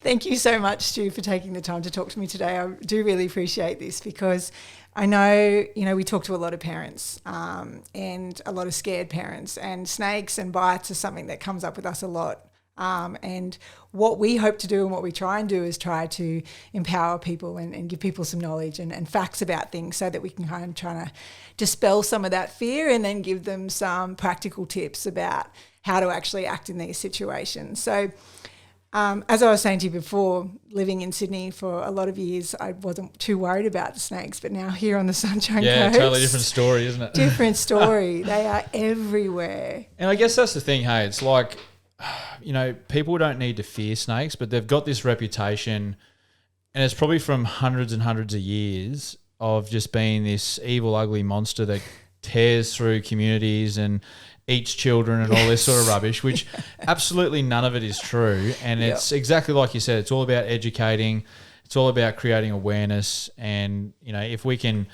Thank you so much, Stu, for taking the time to talk to me today. I do really appreciate this because I know, we talk to a lot of parents and a lot of scared parents, and snakes and bites are something that comes up with us a lot. And what we hope to do and what we try and do is try to empower people and give people some knowledge and facts about things so that we can kind of try to dispel some of that fear and then give them some practical tips about how to actually act in these situations. So as I was saying to you before, living in Sydney for a lot of years, I wasn't too worried about the snakes, but now here on the Sunshine Coast. Yeah, totally different story, isn't it? Different story. They are everywhere. And I guess that's the thing, hey, it's like, people don't need to fear snakes, but they've got this reputation, and it's probably from hundreds and hundreds of years of just being this evil, ugly monster that tears through communities and eats children and all this sort of rubbish, which absolutely none of it is true. And it's exactly like you said, it's all about educating. It's all about creating awareness. And, if we can,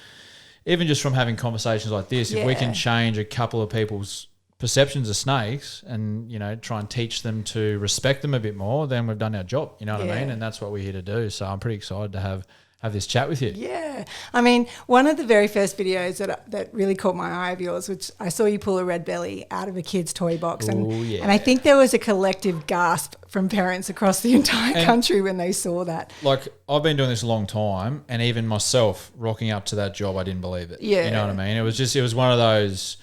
even just from having conversations like this, if we can change a couple of people's perceptions of snakes and, try and teach them to respect them a bit more, then we've done our job, you know what I mean? And that's what we're here to do. So I'm pretty excited to have this chat with you. Yeah. I mean, one of the very first videos that really caught my eye of yours, which I saw you pull a red belly out of a kid's toy box. And I think there was a collective gasp from parents across the entire country when they saw that. Like, I've been doing this a long time, and even myself rocking up to that job, I didn't believe it. Yeah. You know what I mean? It was one of those,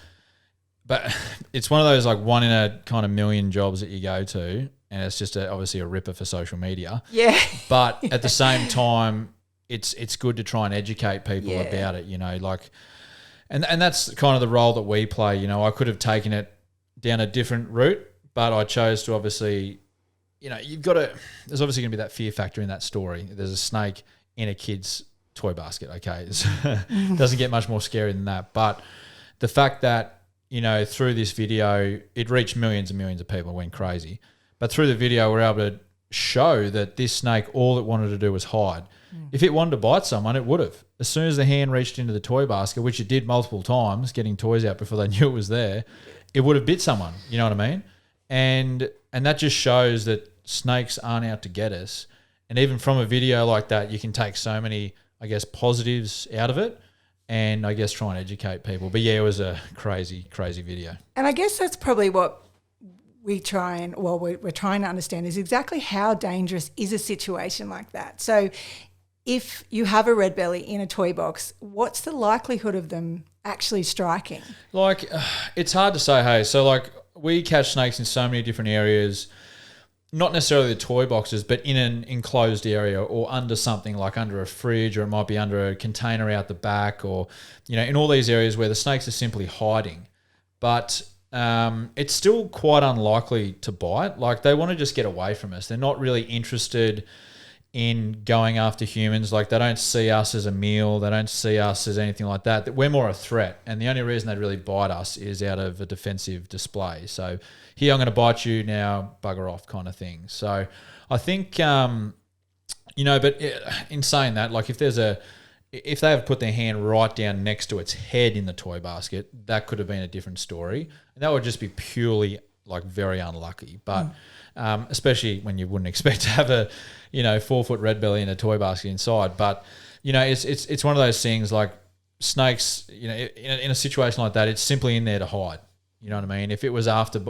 but it's one of those like one in a kind of million jobs that you go to, and it's just obviously a ripper for social media. Yeah. But at the same time, it's good to try and educate people about it, and that's kind of the role that we play. I could have taken it down a different route, but I chose to obviously, there's obviously going to be that fear factor in that story. There's a snake in a kid's toy basket, okay? It doesn't get much more scary than that. But the fact that, through this video, it reached millions and millions of people, went crazy. But through the video, we're able to show that this snake, all it wanted to do was hide. If it wanted to bite someone, it would have. As soon as the hand reached into the toy basket, which it did multiple times, getting toys out before they knew it was there, it would have bit someone. You know what I mean? And that just shows that snakes aren't out to get us. And even from a video like that, you can take so many, I guess, positives out of it and I guess try and educate people. But yeah, it was a crazy, crazy video. And I guess that's probably what we're trying to understand is exactly how dangerous is a situation like that. So if you have a red belly in a toy box, what's the likelihood of them actually striking? Like, it's hard to say, hey. So, like, we catch snakes in so many different areas, not necessarily the toy boxes, but in an enclosed area or under something like under a fridge, or it might be under a container out the back, or, in all these areas where the snakes are simply hiding. But it's still quite unlikely to bite. Like, they want to just get away from us. They're not really interested in going after humans. Like, they don't see us as a meal. They don't see us as anything like that. We're more a threat. And the only reason they'd really bite us is out of a defensive display. So here, I'm going to bite you, now bugger off kind of thing. So I think, but in saying that, like, if they have put their hand right down next to its head in the toy basket, that could have been a different story. And that would just be purely, like, very unlucky. But especially when you wouldn't expect to have a 4-foot red belly in a toy basket inside. But it's one of those things, like, snakes, in a situation like that, it's simply in there to hide. You know what I mean? If it was after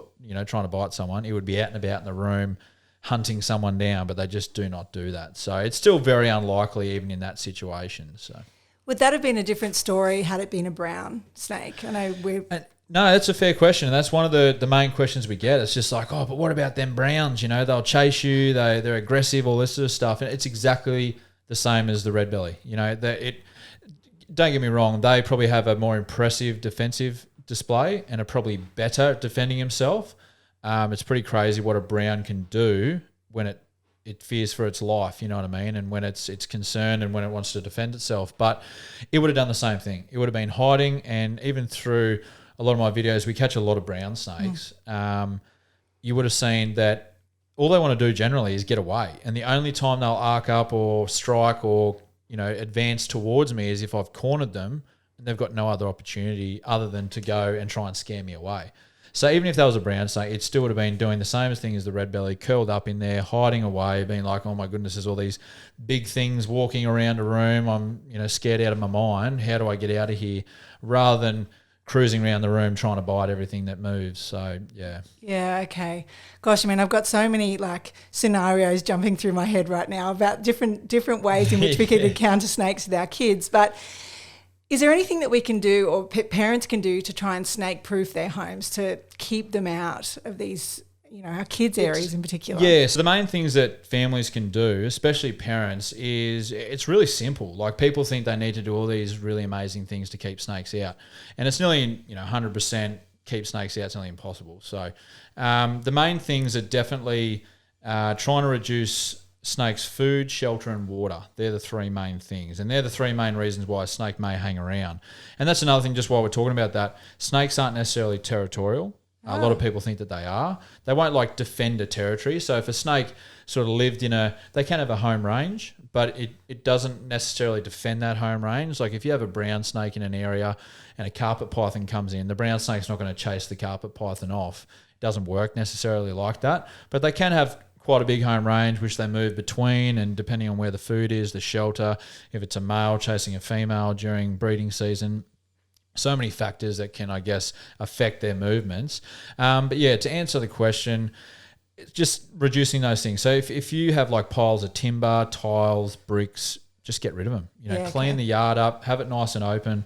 trying to bite someone, it would be out and about in the room hunting someone down, but they just do not do that. So it's still very unlikely even in that situation. So would that have been a different story had it been a brown snake? I know no, that's a fair question, and that's one of the main questions we get. It's just like, oh, but what about them browns? They'll chase you, they're aggressive, all this sort of stuff, and it's exactly the same as the red belly. Don't get me wrong, they probably have a more impressive defensive display and are probably better at defending himself. It's pretty crazy what a brown can do when it fears for its life, you know what I mean? And when it's concerned and when it wants to defend itself. But it would have done the same thing. It would have been hiding, and even through a lot of my videos, we catch a lot of brown snakes. You would have seen that all they want to do generally is get away. And the only time they'll arc up or strike or, advance towards me is if I've cornered them and they've got no other opportunity other than to go and try and scare me away. So even if that was a brown snake, it still would have been doing the same thing as the red-bellied, curled up in there, hiding away, being like, oh my goodness, there's all these big things walking around a room. I'm, scared out of my mind. How do I get out of here? Rather than cruising around the room trying to bite everything that moves. So, yeah. Yeah, okay. Gosh, I mean, I've got so many scenarios jumping through my head right now about different ways in which we can encounter snakes with our kids. But is there anything that we can do or parents can do to try and snake-proof their homes to keep them out of these, our kids' areas in particular? Yeah, so the main things that families can do, especially parents, is it's really simple. Like, people think they need to do all these really amazing things to keep snakes out. And it's nearly, 100% keep snakes out. It's nearly impossible. So the main things are definitely trying to reduce snakes' food, shelter and water. They're the three main things. And they're the three main reasons why a snake may hang around. And that's another thing, just while we're talking about that, snakes aren't necessarily territorial. A lot of people think that they are. They won't defend a territory. So if a snake sort of lived they can have a home range, but it doesn't necessarily defend that home range. Like, if you have a brown snake in an area and a carpet python comes in, the brown snake's not going to chase the carpet python off. It doesn't work necessarily like that. But they can have quite a big home range, which they move between, and depending on where the food is, the shelter, if it's a male chasing a female during breeding season, so many factors that can, I guess, affect their movements. But yeah, to answer the question, just reducing those things. So if you have piles of timber, tiles, bricks, just get rid of them. Clean the yard up, have it nice and open.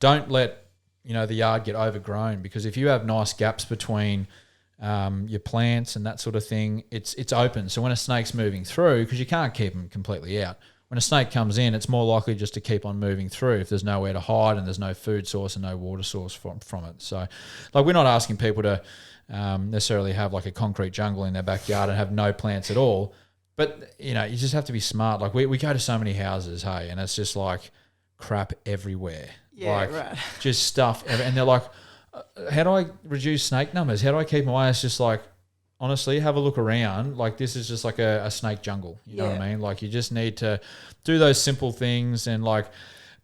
Don't let, the yard get overgrown, because if you have nice gaps between your plants and that sort of thing, it's open. So when a snake's moving through, because you can't keep them completely out, when a snake comes in, it's more likely just to keep on moving through if there's nowhere to hide and there's no food source and no water source from it. So, we're not asking people to necessarily have a concrete jungle in their backyard and have no plants at all. But, you just have to be smart. We go to so many houses, hey, and it's just crap everywhere. Yeah, right. Just stuff. And they're like, how do I reduce snake numbers? How do I keep them away? It's just honestly, have a look around. This is just a snake jungle. You know what I mean? You just need to do those simple things. And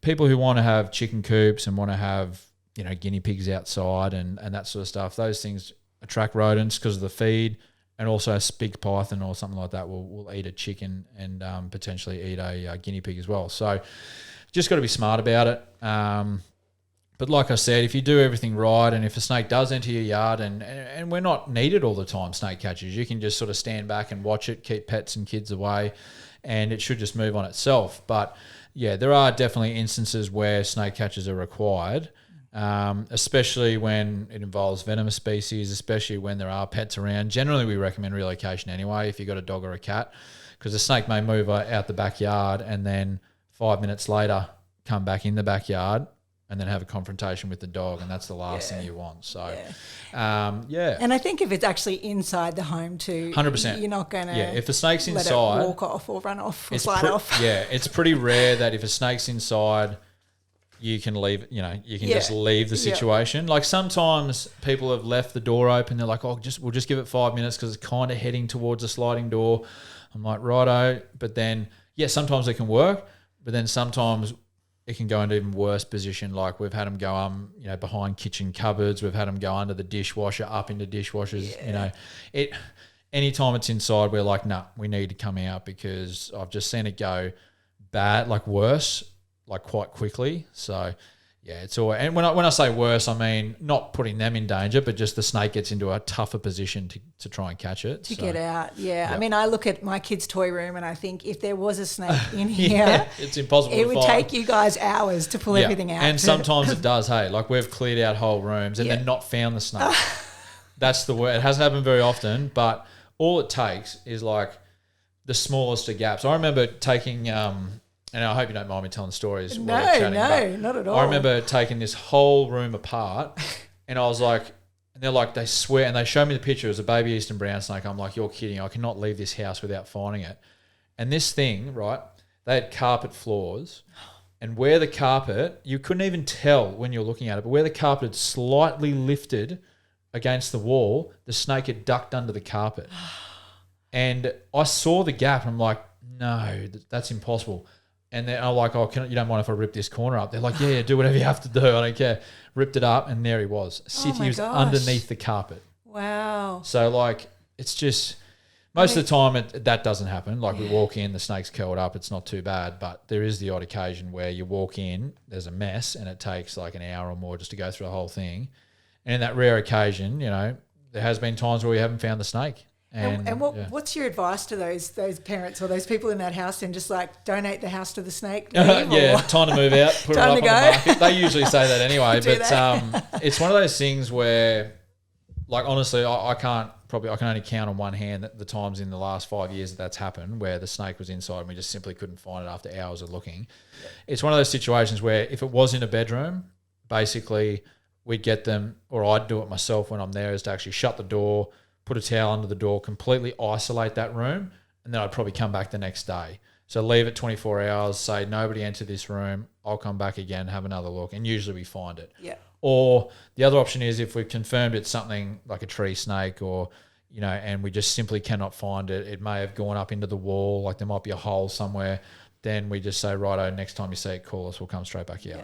people who want to have chicken coops and want to have, guinea pigs outside and that sort of stuff, those things attract rodents because of the feed. And also a big python or something like that will eat a chicken and potentially eat a guinea pig as well. So just got to be smart about it. But like I said, if you do everything right, and if a snake does enter your yard, and we're not needed all the time, snake catchers, you can just sort of stand back and watch it, keep pets and kids away, and it should just move on itself. But yeah, there are definitely instances where snake catchers are required, especially when it involves venomous species, especially when there are pets around. Generally, we recommend relocation anyway if you've got a dog or a cat, because the snake may move out the backyard and then 5 minutes later come back in the backyard and then have a confrontation with the dog, and that's the last thing you want. So, And I think if it's actually inside the home too, 100%, you're not going to if a snake's let inside, it walk off or run off or slide off. Yeah, it's pretty rare that if a snake's inside, you can leave. You can just leave the situation. Sometimes people have left the door open. They're like, "Oh, we'll just give it 5 minutes because it's kind of heading towards a sliding door." I'm like, "Righto," but then sometimes it can work, but then sometimes it can go into even worse position. We've had them go, behind kitchen cupboards. We've had them go under the dishwasher, up into dishwashers. Anytime it's inside, we're like, nah, we need to come out because I've just seen it go bad, worse, quite quickly. So yeah, it's all. And when I say worse, I mean not putting them in danger, but just the snake gets into a tougher position to try and catch it. To get out, yeah. Yep. I mean, I look at my kids' toy room and I think if there was a snake in here, it's impossible. It would take you guys hours to pull everything out. And sometimes it does. Hey, we've cleared out whole rooms and then not found the snake. That's the word. It hasn't happened very often, but all it takes is the smallest of gaps. I remember taking. And I hope you don't mind me telling stories. No, not at all. I remember taking this whole room apart, and I was like, and they're like, they swear, and they showed me the picture. It was a baby eastern brown snake. I'm like, you're kidding. I cannot leave this house without finding it. And this thing, right, they had carpet floors, and where the carpet, you couldn't even tell when you're looking at it, but where the carpet had slightly lifted against the wall, the snake had ducked under the carpet. And I saw the gap, and I'm like, no, that's impossible. And then I'm like, oh, you don't mind if I rip this corner up? They're like, yeah, do whatever you have to do. I don't care. Ripped it up, and there he was. He was underneath the carpet. Wow. So, like, it's just most of the time that doesn't happen. Like, we walk in, the snake's curled up. It's not too bad. But there is the odd occasion where you walk in, there's a mess, and it takes like an hour or more just to go through the whole thing. And in that rare occasion, you know, there has been times where we haven't found the snake. And what's your advice to those parents or those people in that house, and just like donate the house to the snake? Time to move out, put it up on the market. They usually say that anyway, but it's one of those things where, like, honestly, I can only count on one hand the times in the last 5 years that's happened where the snake was inside and we just simply couldn't find it after hours of looking. Yeah. It's one of those situations where if it was in a bedroom, basically we'd get them, or I'd do it myself when I'm there, is to actually shut the door, put a towel under the door, completely isolate that room, and then I'd probably come back the next day. So leave it 24 hours, say nobody enter this room, I'll come back again, have another look, and usually we find it. Yeah. Or the other option is if we've confirmed it's something like a tree snake, or, you know, and we just simply cannot find it, it may have gone up into the wall, like there might be a hole somewhere, then we just say, righto, next time you see it, call us, we'll come straight back out. Yeah.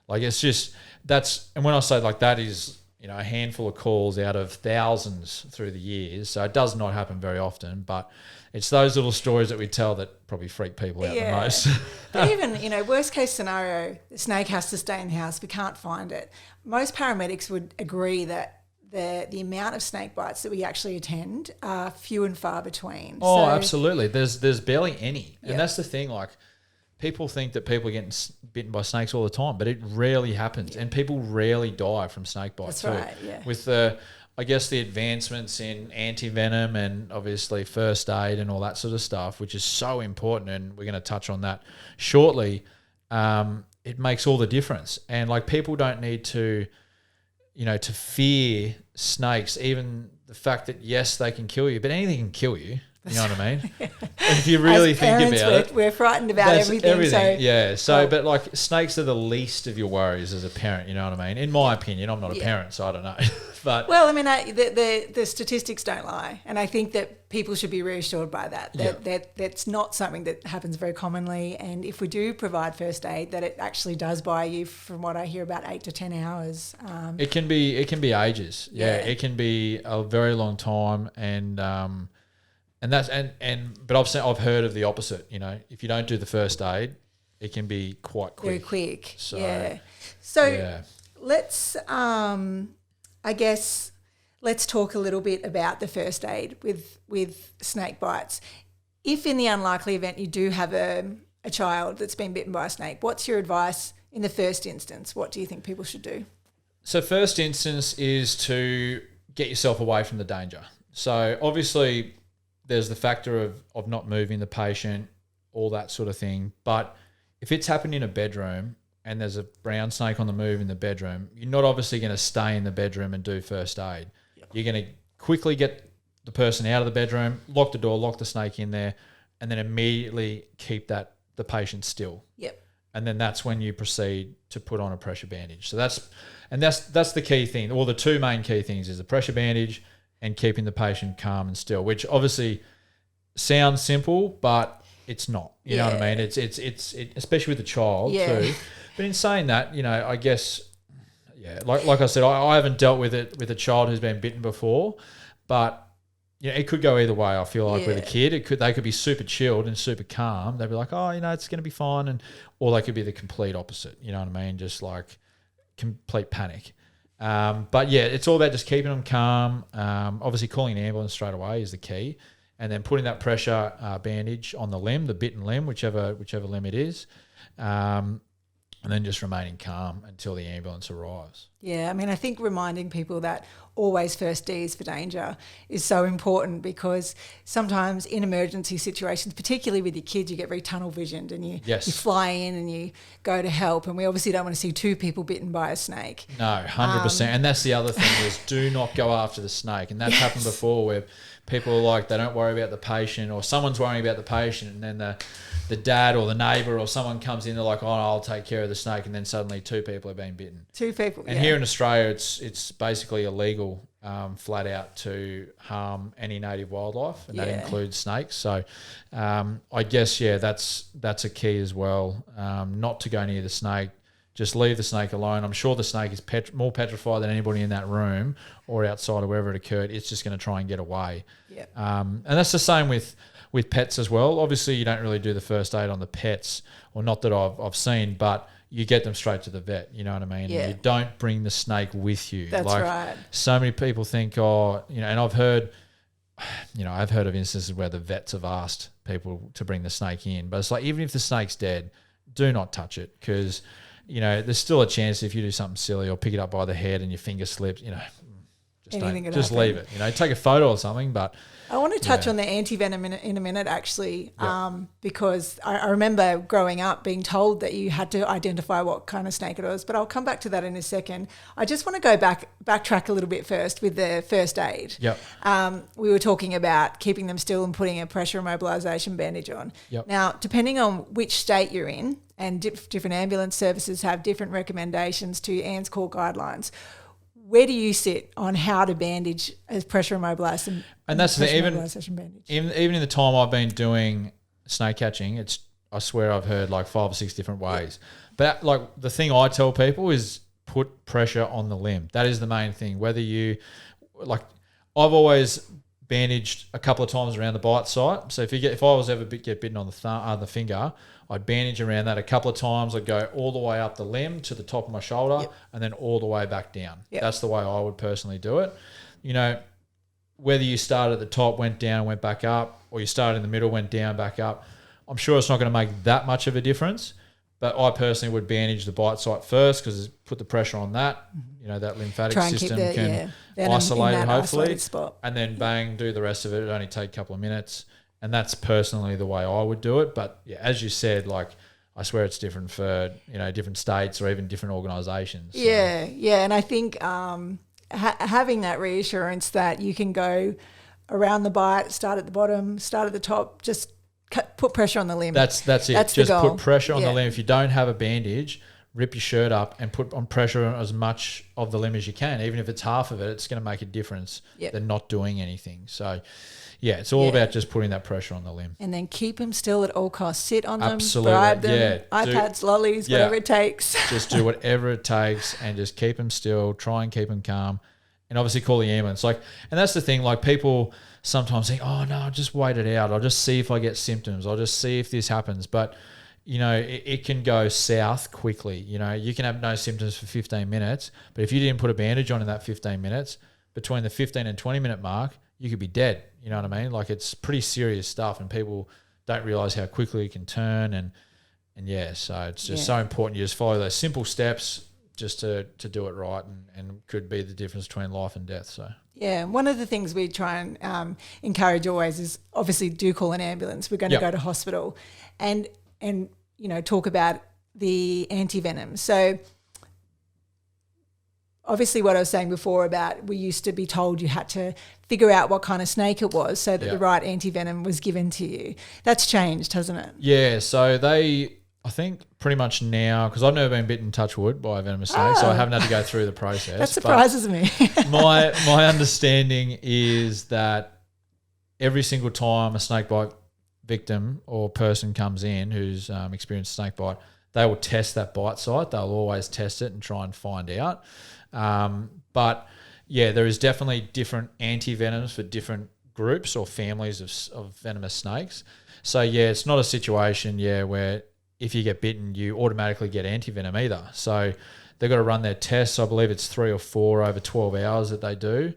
Like, it's just, and when I say like that is, you know, a handful of calls out of thousands through the years. So it does not happen very often, but it's those little stories that we tell that probably freak people out the most. But even, you know, worst case scenario, the snake has to stay in the house, we can't find it. Most paramedics would agree that the amount of snake bites that we actually attend are few and far between. Oh, so, absolutely. There's barely any. And that's the thing, like, people think that people are getting bitten by snakes all the time, but it rarely happens, and people rarely die from snake bites. That's right, yeah. With I guess the advancements in antivenom and obviously first aid and all that sort of stuff, which is so important, and we're going to touch on that shortly, it makes all the difference. And like, people don't need to, you know, to fear snakes, even the fact that, yes, they can kill you, but anything can kill you. You know what I mean? If you really think about it. We're frightened about everything. But like, snakes are the least of your worries as a parent, you know what I mean? In my opinion, I'm not a parent, so I don't know. But well, I mean, the statistics don't lie. And I think that people should be reassured by that. That's not something that happens very commonly. And if we do provide first aid, that it actually does buy you, from what I hear, about 8 to 10 hours. It can be ages. Yeah. It can be a very long time. But I've heard of the opposite. You know, if you don't do the first aid, it can be quite quick. Very quick. So, let's let's talk a little bit about the first aid with snake bites. If in the unlikely event you do have a child that's been bitten by a snake, what's your advice in the first instance? What do you think people should do? So first instance is to get yourself away from the danger. So obviously, there's the factor of not moving the patient, all that sort of thing. But if it's happened in a bedroom and there's a brown snake on the move in the bedroom, you're not obviously going to stay in the bedroom and do first aid. Yep. You're going to quickly get the person out of the bedroom, lock the door, lock the snake in there, and then immediately keep the patient still. Yep. And then that's when you proceed to put on a pressure bandage. So that's the key thing. Well, the two main key things is the pressure bandage and keeping the patient calm and still, which obviously sounds simple, but it's not. You know what I mean? It's especially with a child too. But in saying that, you know, I guess, like I said, I haven't dealt with it with a child who's been bitten before, but you know, it could go either way. I feel like with a kid, they could be super chilled and super calm. They'd be like, oh, you know, it's going to be fine, or they could be the complete opposite. You know what I mean? Just like complete panic. But yeah, it's all about just keeping them calm. Obviously, calling an ambulance straight away is the key, and then putting that pressure bandage on the limb, the bitten limb, whichever limb it is, and then just remaining calm until the ambulance arrives. Yeah, I mean, I think reminding people that always first D is for danger is so important, because sometimes in emergency situations, particularly with your kids, you get very tunnel visioned and you fly in and you go to help, and we obviously don't want to see two people bitten by a snake. No, 100%. And that's the other thing is, do not go after the snake. And that's happened before, where people are like, they don't worry about the patient, or someone's worrying about the patient, and then the dad or the neighbour or someone comes in, they're like, oh, I'll take care of the snake, and then suddenly two people have been bitten. Two people, And here in Australia, it's basically illegal flat out to harm any native wildlife, and that Yeah. includes snakes. So I guess, that's a key as well, not to go near the snake. Just leave the snake alone. I'm sure the snake is more petrified than anybody in that room or outside or wherever it occurred. It's just going to try and get away. Yeah. And that's the same with pets as well. Obviously, you don't really do the first aid on the pets, or not that I've seen, but you get them straight to the vet. You know what I mean? Yeah. You don't bring the snake with you. That's right. So many people think, and I've heard of instances where the vets have asked people to bring the snake in, but it's like, even if the snake's dead, do not touch it, because there's still a chance if you do something silly or pick it up by the head and your finger slips, just leave it. Take a photo or something. But I want to touch on the antivenom in a minute, actually, because I remember growing up being told that you had to identify what kind of snake it was, but I'll come back to that in a second. I just want to go backtrack a little bit first with the first aid. Yep. We were talking about keeping them still and putting a pressure immobilisation bandage on. Yep. Now, depending on which state you're in, and different ambulance services have different recommendations to Anne's core guidelines. Where do you sit on how to bandage as pressure immobilisation? And that's the bandage. Even in the time I've been doing snake catching, I swear I've heard like 5 or 6 different ways. But like, the thing I tell people is put pressure on the limb. That is the main thing. Whether you I've always bandaged a couple of times around the bite site. So if I was ever get bitten on the finger, I'd bandage around that a couple of times. I'd go all the way up the limb to the top of my shoulder, and then all the way back down. Yep. That's the way I would personally do it. Whether you start at the top, went down, went back up, or you started in the middle, went down, back up, I'm sure it's not going to make that much of a difference. But I personally would bandage the bite site first, because put the pressure on that. That lymphatic system can isolate it, hopefully, and then bang, do the rest of it. It only take a couple of minutes. And that's personally the way I would do it. But as you said, I swear it's different for, different states or even different organisations. So. Yeah. And I think having that reassurance that you can go around the bite, start at the bottom, start at the top, just put pressure on the limb. That's it. That's just the goal. Put pressure on the limb. If you don't have a bandage, rip your shirt up and put on pressure on as much of the limb as you can. Even if it's half of it, it's going to make a difference than not doing anything. So... it's all about just putting that pressure on the limb. And then keep them still at all costs. Sit on them, Absolutely. bribe them, iPads, lollies, whatever it takes. Just do whatever it takes and just keep them still, try and keep them calm. And obviously call the ambulance. And that's the thing, people sometimes think, oh, no, I'll just wait it out. I'll just see if I get symptoms. I'll just see if this happens. But, it can go south quickly. You can have no symptoms for 15 minutes, but if you didn't put a bandage on in that 15 minutes, between the 15 and 20-minute mark, you could be dead. You know what I mean? It's pretty serious stuff, and people don't realise how quickly it can turn. And so it's just so important. You just follow those simple steps just to do it right, and could be the difference between life and death. So one of the things we try and encourage always is obviously do call an ambulance. We're going to go to hospital, and talk about the antivenom. So obviously what I was saying before about we used to be told you had to figure out what kind of snake it was so that the right antivenom was given to you. That's changed, hasn't it? Yeah, so I think pretty much now, because I've never been bitten, touch wood, by a venomous snake, so I haven't had to go through the process. That surprises me. my understanding is that every single time a snake bite victim or person comes in who's experienced snake bite, they will test that bite site. They'll always test it and try and find out. But there is definitely different antivenoms for different groups or families of venomous snakes. So it's not a situation where if you get bitten you automatically get antivenom either. So they've got to run their tests. I believe it's 3 or 4 over 12 hours that they do.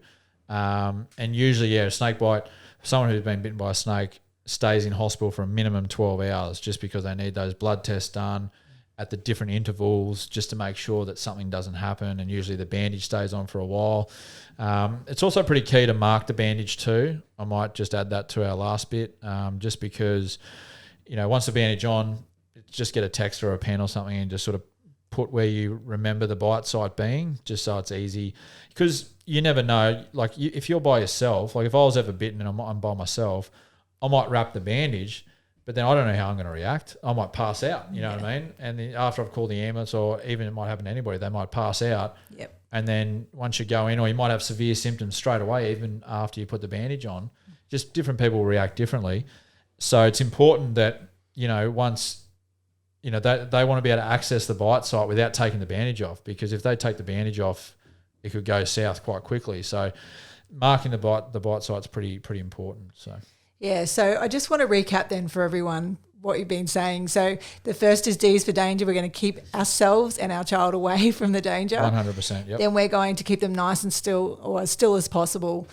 And usually a snake bite, someone who's been bitten by a snake stays in hospital for a minimum 12 hours just because they need those blood tests done at the different intervals just to make sure that something doesn't happen, and usually the bandage stays on for a while. It's also pretty key to mark the bandage too. I might just add that to our last bit, just because, once the bandage on, just get a text or a pen or something and just sort of put where you remember the bite site being, just so it's easy. Because you never know, if you're by yourself, if I was ever bitten and I'm by myself, I might wrap the bandage, but then I don't know how I'm going to react. I might pass out, you know what I mean? And then after I've called the ambulance, or even it might happen to anybody, they might pass out. Yep. And then once you go in, or you might have severe symptoms straight away, even after you put the bandage on. Just different people react differently. So it's important that, once, they want to be able to access the bite site without taking the bandage off, because if they take the bandage off, it could go south quite quickly. So marking the bite site's pretty important. So yeah, so I just want to recap then for everyone what you've been saying. So the first is D's for danger. We're going to keep ourselves and our child away from the danger. 100%, yep. Then we're going to keep them nice and still, or as still as possible.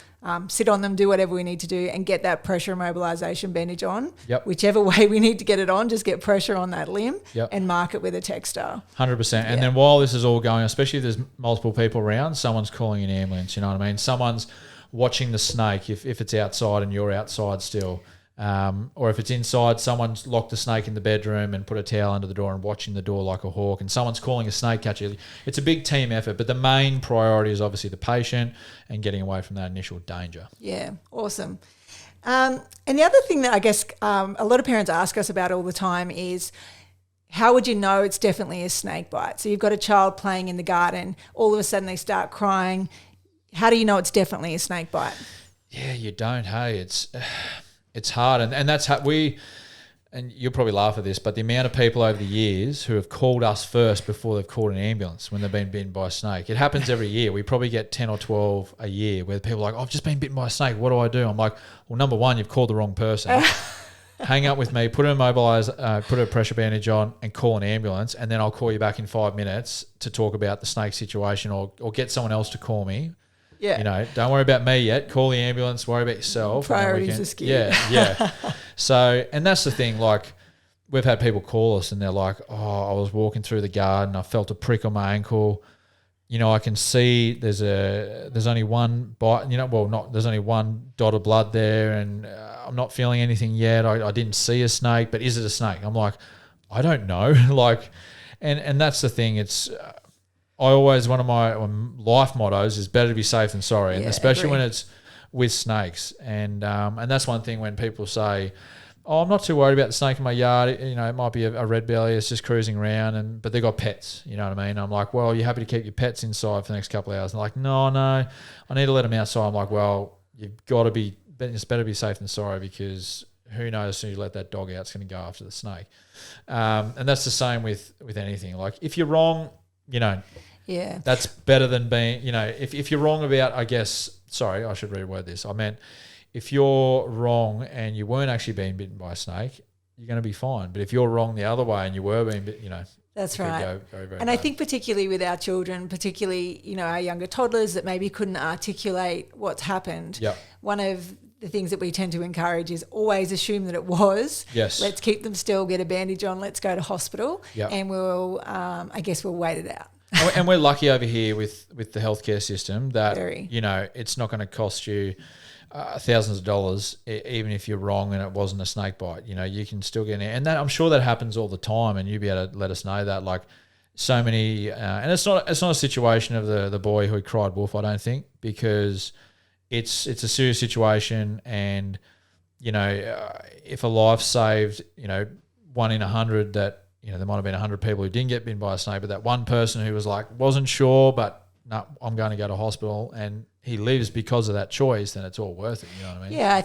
Sit on them, do whatever we need to do, and get that pressure immobilization bandage on. Yep. Whichever way we need to get it on, just get pressure on that limb. Yep. And mark it with a texter. 100%. And then while this is all going, especially if there's multiple people around, someone's calling an ambulance, you know what I mean? Someone's watching the snake if it's outside and you're outside still. Or if it's inside, someone's locked the snake in the bedroom and put a towel under the door and watching the door like a hawk, and someone's calling a snake catcher. It's a big team effort, but the main priority is obviously the patient and getting away from that initial danger. Yeah, awesome. And the other thing that I guess a lot of parents ask us about all the time is, how would you know it's definitely a snake bite? So you've got a child playing in the garden, all of a sudden they start crying. How do you know it's definitely a snake bite? Yeah, you don't, hey. It's hard, and that's how and you'll probably laugh at this, but the amount of people over the years who have called us first before they've called an ambulance when they've been bitten by a snake. It happens every year. We probably get 10 or 12 a year where people are like, I've just been bitten by a snake. What do I do? I'm like, well, number one, you've called the wrong person. Hang up with me, put a pressure bandage on and call an ambulance, and then I'll call you back in 5 minutes to talk about the snake situation or get someone else to call me. Yeah. Don't worry about me yet. Call the ambulance, worry about yourself. Priorities are skewed. Yeah. So, and that's the thing, like, we've had people call us and they're like, I was walking through the garden, I felt a prick on my ankle. I can see there's only one bite, there's only one dot of blood there, and I'm not feeling anything yet. I didn't see a snake, but is it a snake? I'm like, I don't know. And that's the thing. It's, one of my life mottos is better to be safe than sorry, and especially when it's with snakes. And that's one thing when people say, I'm not too worried about the snake in my yard. It might be a red-bellied, it's just cruising around, but they've got pets. You know what I mean? I'm like, well, you're happy to keep your pets inside for the next couple of hours? And they're like, no, I need to let them outside. I'm like, well, it's better to be safe than sorry, because who knows, as soon as you let that dog out, it's going to go after the snake. And that's the same with anything. Like, if you're wrong, yeah, that's better than being, if you're wrong about, I should reword this. I meant, if you're wrong and you weren't actually being bitten by a snake, you're going to be fine. But if you're wrong the other way and you were being bitten, that's it right. could go very, very and bad. I think particularly with our children, particularly, our younger toddlers that maybe couldn't articulate what's happened. Yep. One of the things that we tend to encourage is always assume that it was. Yes. Let's keep them still, get a bandage on, let's go to hospital, Yep. and we'll wait it out. And we're lucky over here with the healthcare system that, Very. It's not going to cost you thousands of dollars, even if you're wrong and it wasn't a snake bite. You can still get in there. And that, I'm sure that happens all the time, and you'll be able to let us know that. Like, so many, and it's not a situation of the boy who cried wolf, I don't think, because it's a serious situation, and if a life saved, 1 in 100 that. There might have been 100 people who didn't get bitten by a snake, but that one person who was like, wasn't sure, but no, I'm going to go to hospital, and he lives because of that choice, then it's all worth it. You know what I mean? Yeah, I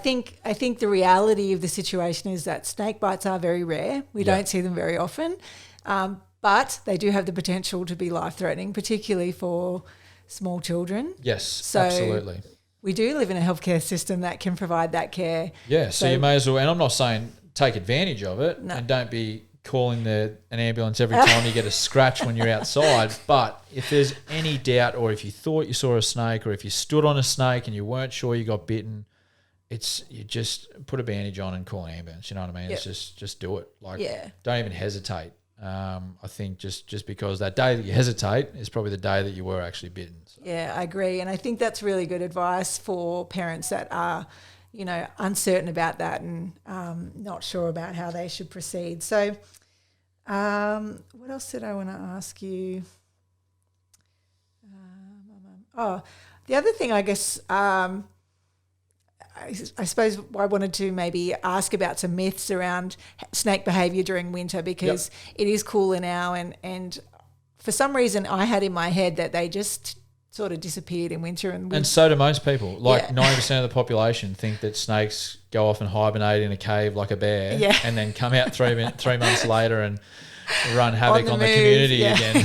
think the reality of the situation is that snake bites are very rare. We don't see them very often, but they do have the potential to be life-threatening, particularly for small children. Yes, So absolutely. We do live in a healthcare system that can provide that care. Yeah, so you may as well, and I'm not saying take advantage of it, No. and don't be calling an ambulance every time you get a scratch when you're outside. But if there's any doubt, or if you thought you saw a snake, or if you stood on a snake and you weren't sure you got bitten, you just put a bandage on and call an ambulance. You know what I mean? Yep. It's just do it. Like, Yeah. don't even hesitate. I think just because that day that you hesitate is probably the day that you were actually bitten. So. Yeah, I agree. And I think that's really good advice for parents that are, uncertain about that and not sure about how they should proceed. So what else did I want to ask you? The other thing, I guess, I suppose I wanted to maybe ask about some myths around snake behaviour during winter, because it is cooler now, and for some reason I had in my head that they just sort of disappeared in winter. And so do most people. Like 90% of the population think that snakes go off and hibernate in a cave like a bear and then come out 3 months later and run havoc on the community again.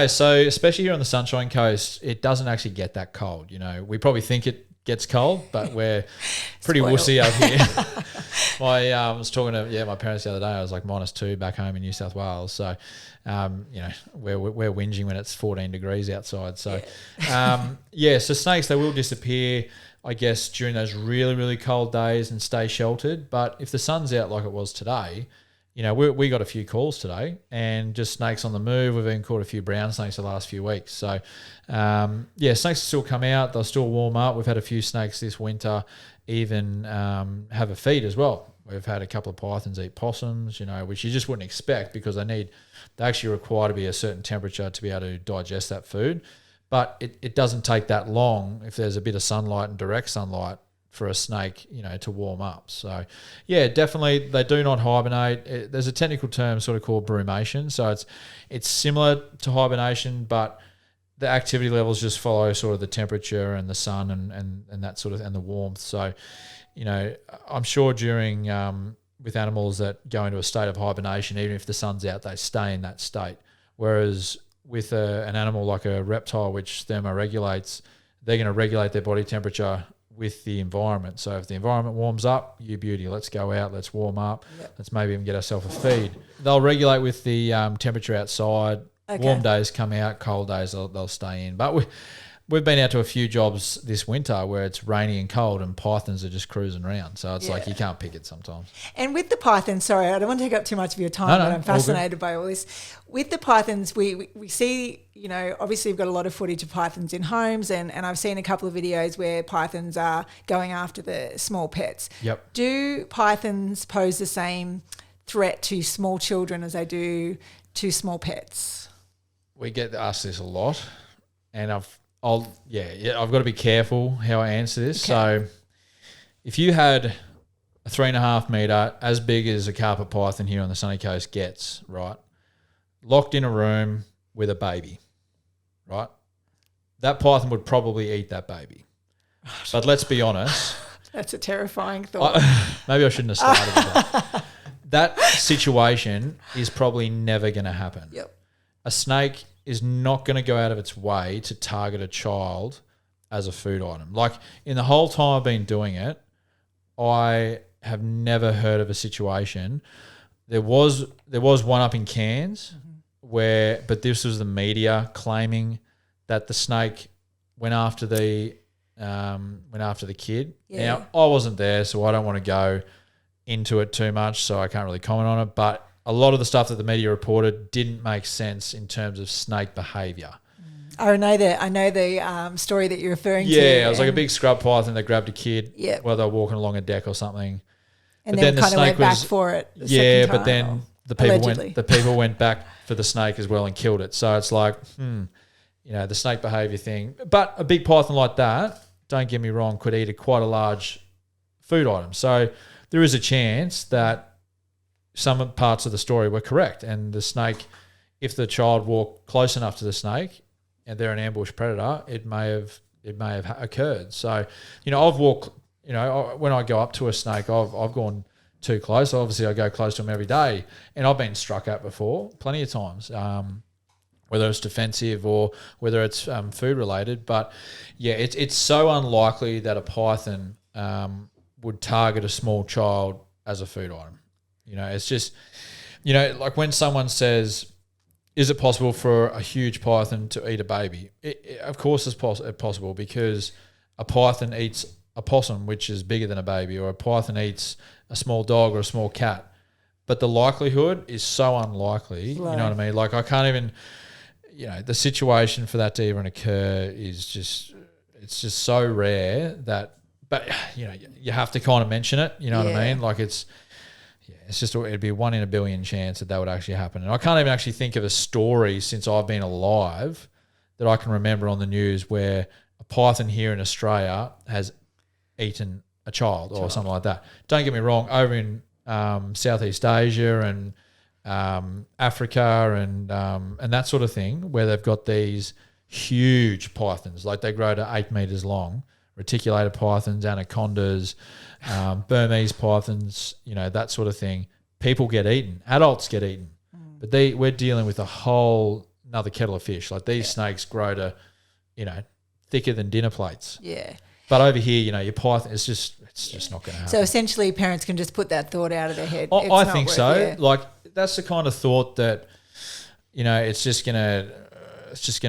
So especially here on the Sunshine Coast, it doesn't actually get that cold. You know, we probably think it gets cold, but we're pretty wussy up here. I was talking to my parents the other day. I was like -2 back home in New South Wales. So, you know, we're whinging when it's 14 degrees outside. So, so snakes, they will disappear, I guess, during those really, really cold days and stay sheltered. But if the sun's out like it was today, you know, we got a few calls today and just snakes on the move. We've even caught a few brown snakes the last few weeks. So, snakes will still come out. They'll still warm up. We've had a few snakes this winter even have a feed as well. We've had a couple of pythons eat possums, you know, which you just wouldn't expect because they actually require to be a certain temperature to be able to digest that food. But it doesn't take that long if there's a bit of sunlight and direct sunlight for a snake, you know, to warm up. So, yeah, definitely they do not hibernate. There's a technical term sort of called brumation. So it's similar to hibernation, but the activity levels just follow sort of the temperature and the sun and that sort of, and the warmth. So, you know, I'm sure during with animals that go into a state of hibernation, even if the sun's out, they stay in that state. Whereas with an animal like a reptile, which thermoregulates, they're going to regulate their body temperature with the environment. So if the environment warms up, you beauty, let's go out, let's warm up, let's maybe even get ourselves a feed. They'll regulate with the temperature outside. Okay. Warm days come out, cold days they'll stay in. But we've been out to a few jobs this winter where it's rainy and cold and pythons are just cruising around. So it's like you can't pick it sometimes. And with the pythons, sorry, I don't want to take up too much of your time, but I'm fascinated by all this. With the pythons, we see, you know, obviously you've got a lot of footage of pythons in homes and I've seen a couple of videos where pythons are going after the small pets. Yep. Do pythons pose the same threat to small children as they do to small pets? We get asked this a lot and I've got to be careful how I answer this. Okay. So if you had a 3.5 metre, as big as a carpet python here on the sunny coast gets, right, locked in a room with a baby, right, that python would probably eat that baby. But let's be honest. That's a terrifying thought. Maybe I shouldn't have started with that. That situation is probably never going to happen. Yep. A snake is not going to go out of its way to target a child as a food item. Like in the whole time I've been doing it, I have never heard of a situation. There was one up in Cairns but this was the media claiming that the snake went after the kid. Yeah. Now I wasn't there, so I don't want to go into it too much, so I can't really comment on it. But a lot of the stuff that the media reported didn't make sense in terms of snake behaviour. I know the story that you're referring to. Yeah, it was like a big scrub python that grabbed a kid while they were walking along a deck or something. And then kind of went back for it. But then the people went back for the snake as well and killed it. So it's like, you know, the snake behaviour thing. But a big python like that, don't get me wrong, could eat quite a large food item. So there is a chance that some parts of the story were correct, and the snake, if the child walked close enough to the snake and they're an ambush predator, it may have occurred. So, you know, I've walked, you know, when I go up to a snake, I've gone too close. Obviously, I go close to them every day, and I've been struck at before plenty of times, whether it's defensive or whether it's food related. But yeah, it's so unlikely that a python would target a small child as a food item. You know, it's just, you know, like when someone says, is it possible for a huge python to eat a baby? Of course it's possible, because a python eats a possum, which is bigger than a baby, or a python eats a small dog or a small cat. But the likelihood is so unlikely, right. You know what I mean? Like I can't even, you know, the situation for that to even occur is just, it's just so rare that, but you know, you have to kind of mention it, you know what I mean? Like it's just, it'd be 1 in a billion chance that would actually happen. And I can't even actually think of a story since I've been alive that I can remember on the news where a python here in Australia has eaten a child or something like that. Don't get me wrong, over in Southeast Asia and Africa and that sort of thing, where they've got these huge pythons. Like they grow to 8 meters long, reticulated pythons, anacondas, Burmese pythons, that sort of thing. People get eaten. Adults get eaten. But we're dealing with a whole another kettle of fish. Like these snakes grow to, thicker than dinner plates. Yeah. But over here, your python, it's just not going to happen. So essentially parents can just put that thought out of their head. I think so. Yeah. Like that's the kind of thought that, it's just going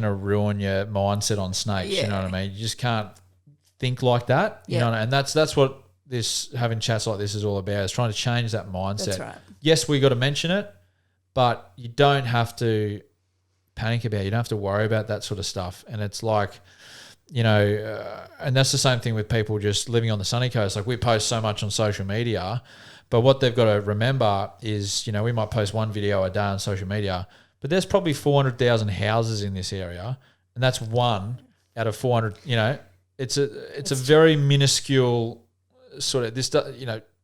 to ruin your mindset on snakes. Yeah. You know what I mean? You just can't think like that. You know, and that's what having chats like this is all about, is trying to change that mindset. That's right. Yes, we got to mention it, but you don't have to panic about it. You don't have to worry about that sort of stuff. And it's like, and that's the same thing with people just living on the sunny coast. Like we post so much on social media, but what they've got to remember is, we might post one video a day on social media, but there's probably 400,000 houses in this area, and that's one out of 400. It's a very minuscule sort of this.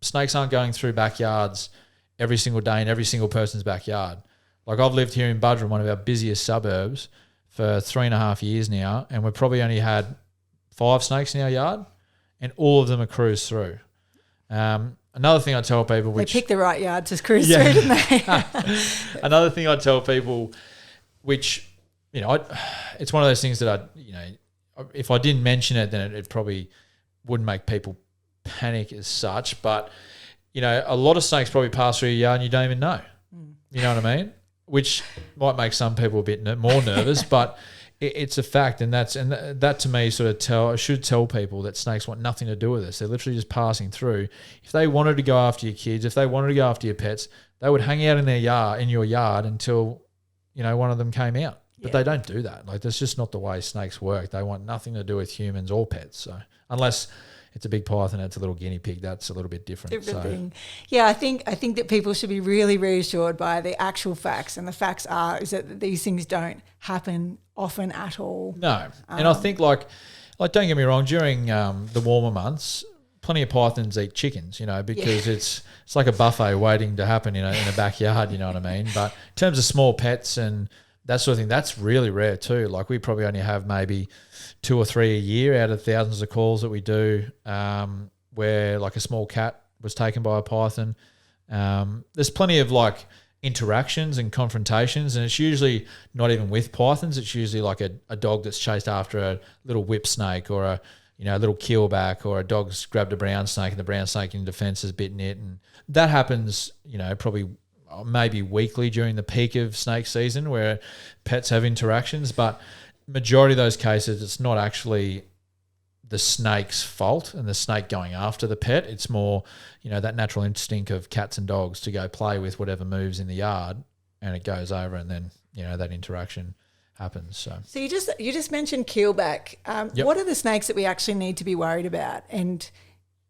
Snakes aren't going through backyards every single day in every single person's backyard. Like I've lived here in Buderim, one of our busiest suburbs, for 3.5 years now, and we've probably only had 5 snakes in our yard, and all of them are cruised through. Another thing I tell people, they pick the right yard to cruise through, didn't they? Another thing I tell people, which it's one of those things that if I didn't mention it, then it probably wouldn't make people panic as such. But a lot of snakes probably pass through your yard and you don't even know. You know what I mean? Which might make some people a bit more nervous, but it's a fact, and that to me should tell people that snakes want nothing to do with us. They're literally just passing through. If they wanted to go after your kids, if they wanted to go after your pets, they would hang out in your yard until one of them came out. But they don't do that. Like that's just not the way snakes work. They want nothing to do with humans or pets. So unless it's a big python, it's a little guinea pig, that's a little bit different. Thing. Yeah, I think that people should be really reassured by the actual facts, and the facts is that these things don't happen often at all. No, and I think like don't get me wrong, during the warmer months, plenty of pythons eat chickens, because it's like a buffet waiting to happen in a backyard. You know what I mean? But in terms of small pets and that sort of thing, that's really rare too. Like we probably only have maybe 2 or 3 a year out of thousands of calls that we do, where like a small cat was taken by a python. There's plenty of like interactions and confrontations, and it's usually not even with pythons. It's usually like a dog that's chased after a little whip snake, or a little keelback, or a dog's grabbed a brown snake and the brown snake in defense has bitten it. And that happens, probably maybe weekly during the peak of snake season, where pets have interactions. But majority of those cases, it's not actually the snake's fault and the snake going after the pet. It's more, that natural instinct of cats and dogs to go play with whatever moves in the yard, and it goes over, and then, that interaction happens. So you just mentioned keelback. Yep. What are the snakes that we actually need to be worried about, and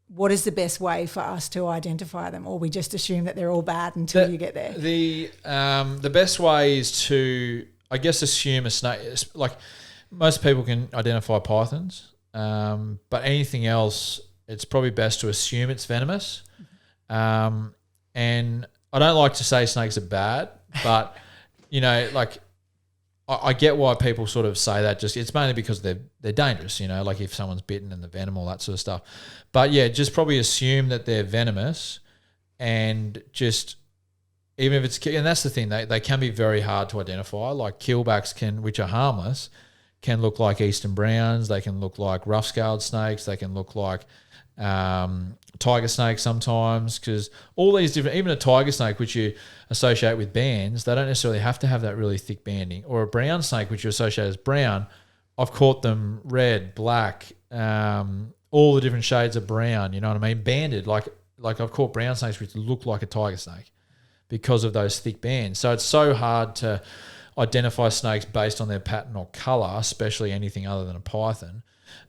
what is the best way for us to identify them, or we just assume that they're all bad until you get there? The best way is to, I guess, assume a snake. Like most people can identify pythons, but anything else, it's probably best to assume it's venomous. And I don't like to say snakes are bad, but I get why people sort of say that. Just it's mainly because they're dangerous. Like if someone's bitten and the venom, all that sort of stuff. But yeah, just probably assume that they're venomous, and just even if it's, and that's the thing, they can be very hard to identify. Like keelbacks which are harmless, can look like eastern browns. They can look like rough-scaled snakes. They can look like tiger snakes sometimes, because all these different, even a tiger snake, which you associate with bands, they don't necessarily have to have that really thick banding. Or a brown snake, which you associate as brown, I've caught them red, black, all the different shades of brown, you know what I mean? Banded, like I've caught brown snakes which look like a tiger snake because of those thick bands. So it's so hard to identify snakes based on their pattern or colour, especially anything other than a python.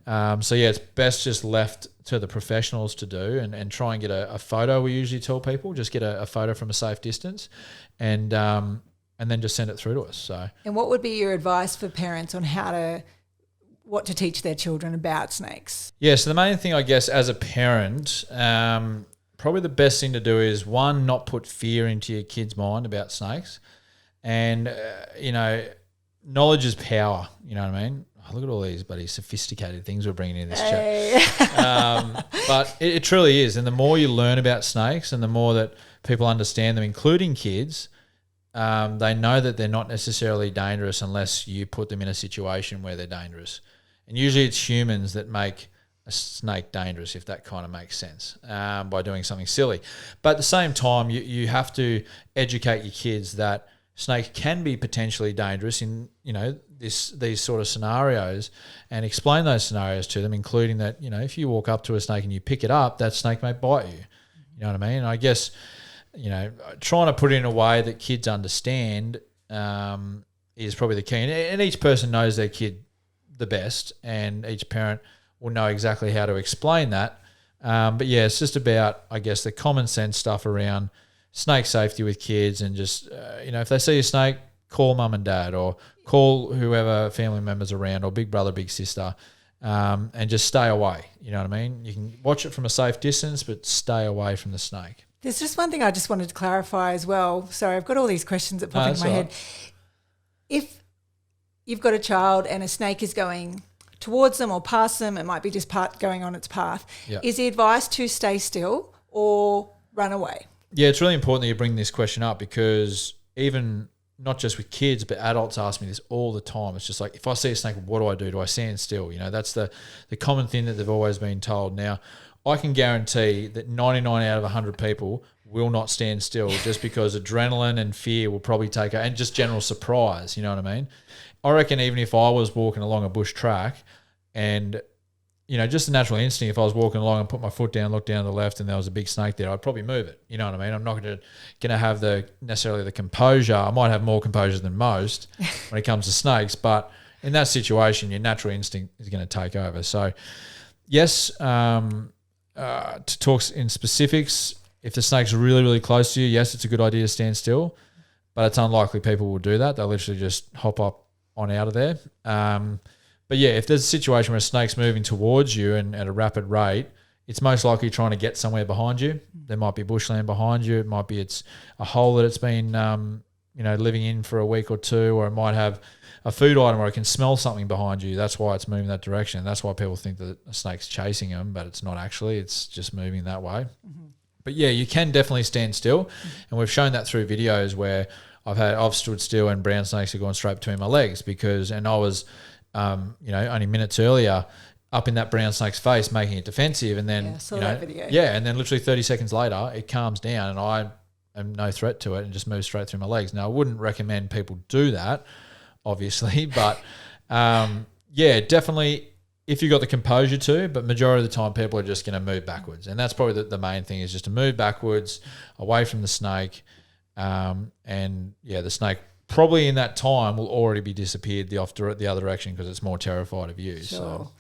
So yeah, it's best just left to the professionals to do, and try and get a photo. We usually tell people, just get a photo from a safe distance, and then just send it through to us. So. And what would be your advice for parents on what to teach their children about snakes? Yeah, so the main thing, I guess, as a parent, probably the best thing to do is, one, not put fear into your kid's mind about snakes. And, knowledge is power. You know what I mean? Oh, look at all these bloody sophisticated things we're bringing in this Hey. chat. But it truly is. And the more you learn about snakes and the more that people understand them, including kids, they know that they're not necessarily dangerous unless you put them in a situation where they're dangerous. And usually it's humans that make a snake dangerous, if that kind of makes sense, by doing something silly. But at the same time, you have to educate your kids that snakes can be potentially dangerous in, these sort of scenarios, and explain those scenarios to them, including that, if you walk up to a snake and you pick it up, that snake may bite you. You know what I mean? And I guess, trying to put it in a way that kids understand is probably the key. And each person knows their kid the best, and each parent will know exactly how to explain that. But yeah, it's just about, I guess, the common sense stuff around snake safety with kids, and just, if they see a snake, call mum and dad, or call whoever family members around, or big brother, big sister, and just stay away. You know what I mean? You can watch it from a safe distance, but stay away from the snake. There's just one thing I just wanted to clarify as well. Sorry, I've got all these questions that pop into my head. If you've got a child and a snake is going towards them or past them, it might be just going on its path. Yeah. Is the advice to stay still or run away? Yeah, it's really important that you bring this question up, because even not just with kids, but adults ask me this all the time. It's just like, if I see a snake, what do I do? Do I stand still? That's the common thing that they've always been told. Now, I can guarantee that 99 out of 100 people will not stand still, just because adrenaline and fear will probably take over, and just general surprise, you know what I mean? I reckon even if I was walking along a bush track and, just a natural instinct, if I was walking along and put my foot down, look down to the left, and there was a big snake there, I'd probably move it. You know what I mean? I'm not going to have necessarily the composure. I might have more composure than most when it comes to snakes, but in that situation, your natural instinct is going to take over. So, yes, to talk in specifics, if the snake's really, really close to you, yes, it's a good idea to stand still, but it's unlikely people will do that. They'll literally just hop up on out of there. But yeah, if there's a situation where a snake's moving towards you and at a rapid rate, it's most likely trying to get somewhere behind you. There might be bushland behind you. It might be it's a hole that it's been, living in for a week or two, or it might have a food item, or it can smell something behind you. That's why it's moving that direction. That's why people think that a snake's chasing them, but it's not actually. It's just moving that way. Mm-hmm. But yeah, you can definitely stand still, and we've shown that through videos where I've stood still and brown snakes have gone straight between my legs, and I was, only minutes earlier up in that brown snake's face, making it defensive, and then that video. And then literally 30 seconds later, it calms down, and I am no threat to it, and just moves straight through my legs. Now, I wouldn't recommend people do that, obviously, but definitely, if you've got the composure to, but majority of the time people are just going to move backwards. And that's probably the main thing, is just to move backwards away from the snake. The snake probably in that time will already be disappeared the other direction, because it's more terrified of you. Sure.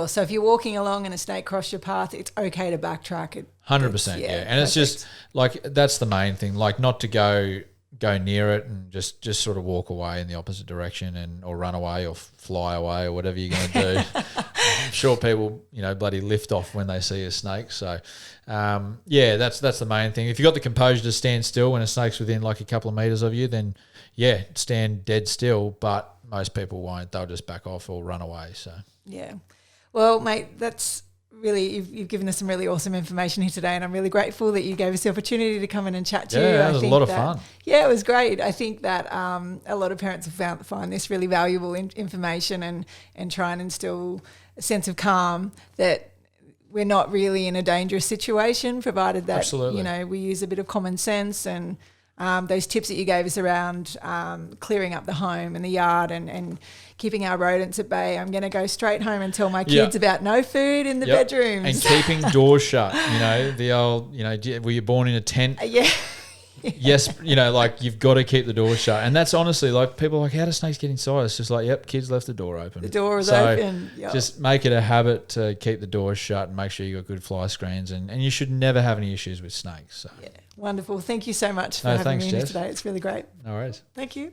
So if you're walking along and a snake crossed your path, it's okay to backtrack. 100%, yeah. And it's just like, that's the main thing, like not to go near it, and just sort of walk away in the opposite direction, or run away or fly away or whatever you're going to do. I'm sure people, bloody lift off when they see a snake. So, that's the main thing. If you've got the composure to stand still when a snake's within like a couple of meters of you, then stand dead still. But most people won't. They'll just back off or run away. So, yeah. Well, mate, that's really, you've given us some really awesome information here today, and I'm really grateful that you gave us the opportunity to come in and chat to you. Yeah, it was a lot of fun. Yeah, it was great. I think that a lot of parents have find this really valuable information, and try and instill a sense of calm that we're not really in a dangerous situation, provided that we use a bit of common sense, and those tips that you gave us around clearing up the home and the yard, and keeping our rodents at bay. I'm going to go straight home and tell my kids about no food in the bedrooms. And keeping doors shut, the old, were you born in a tent? Yeah. Yes, you've got to keep the door shut. And that's honestly, like, people are like, how do snakes get inside? It's just like, kids left the door open. The door is open. Yep. Just make it a habit to keep the doors shut, and make sure you got good fly screens, and you should never have any issues with snakes. So. Yeah, wonderful. Thank you so much for having me Jess. today. It's really great. No worries. Thank you.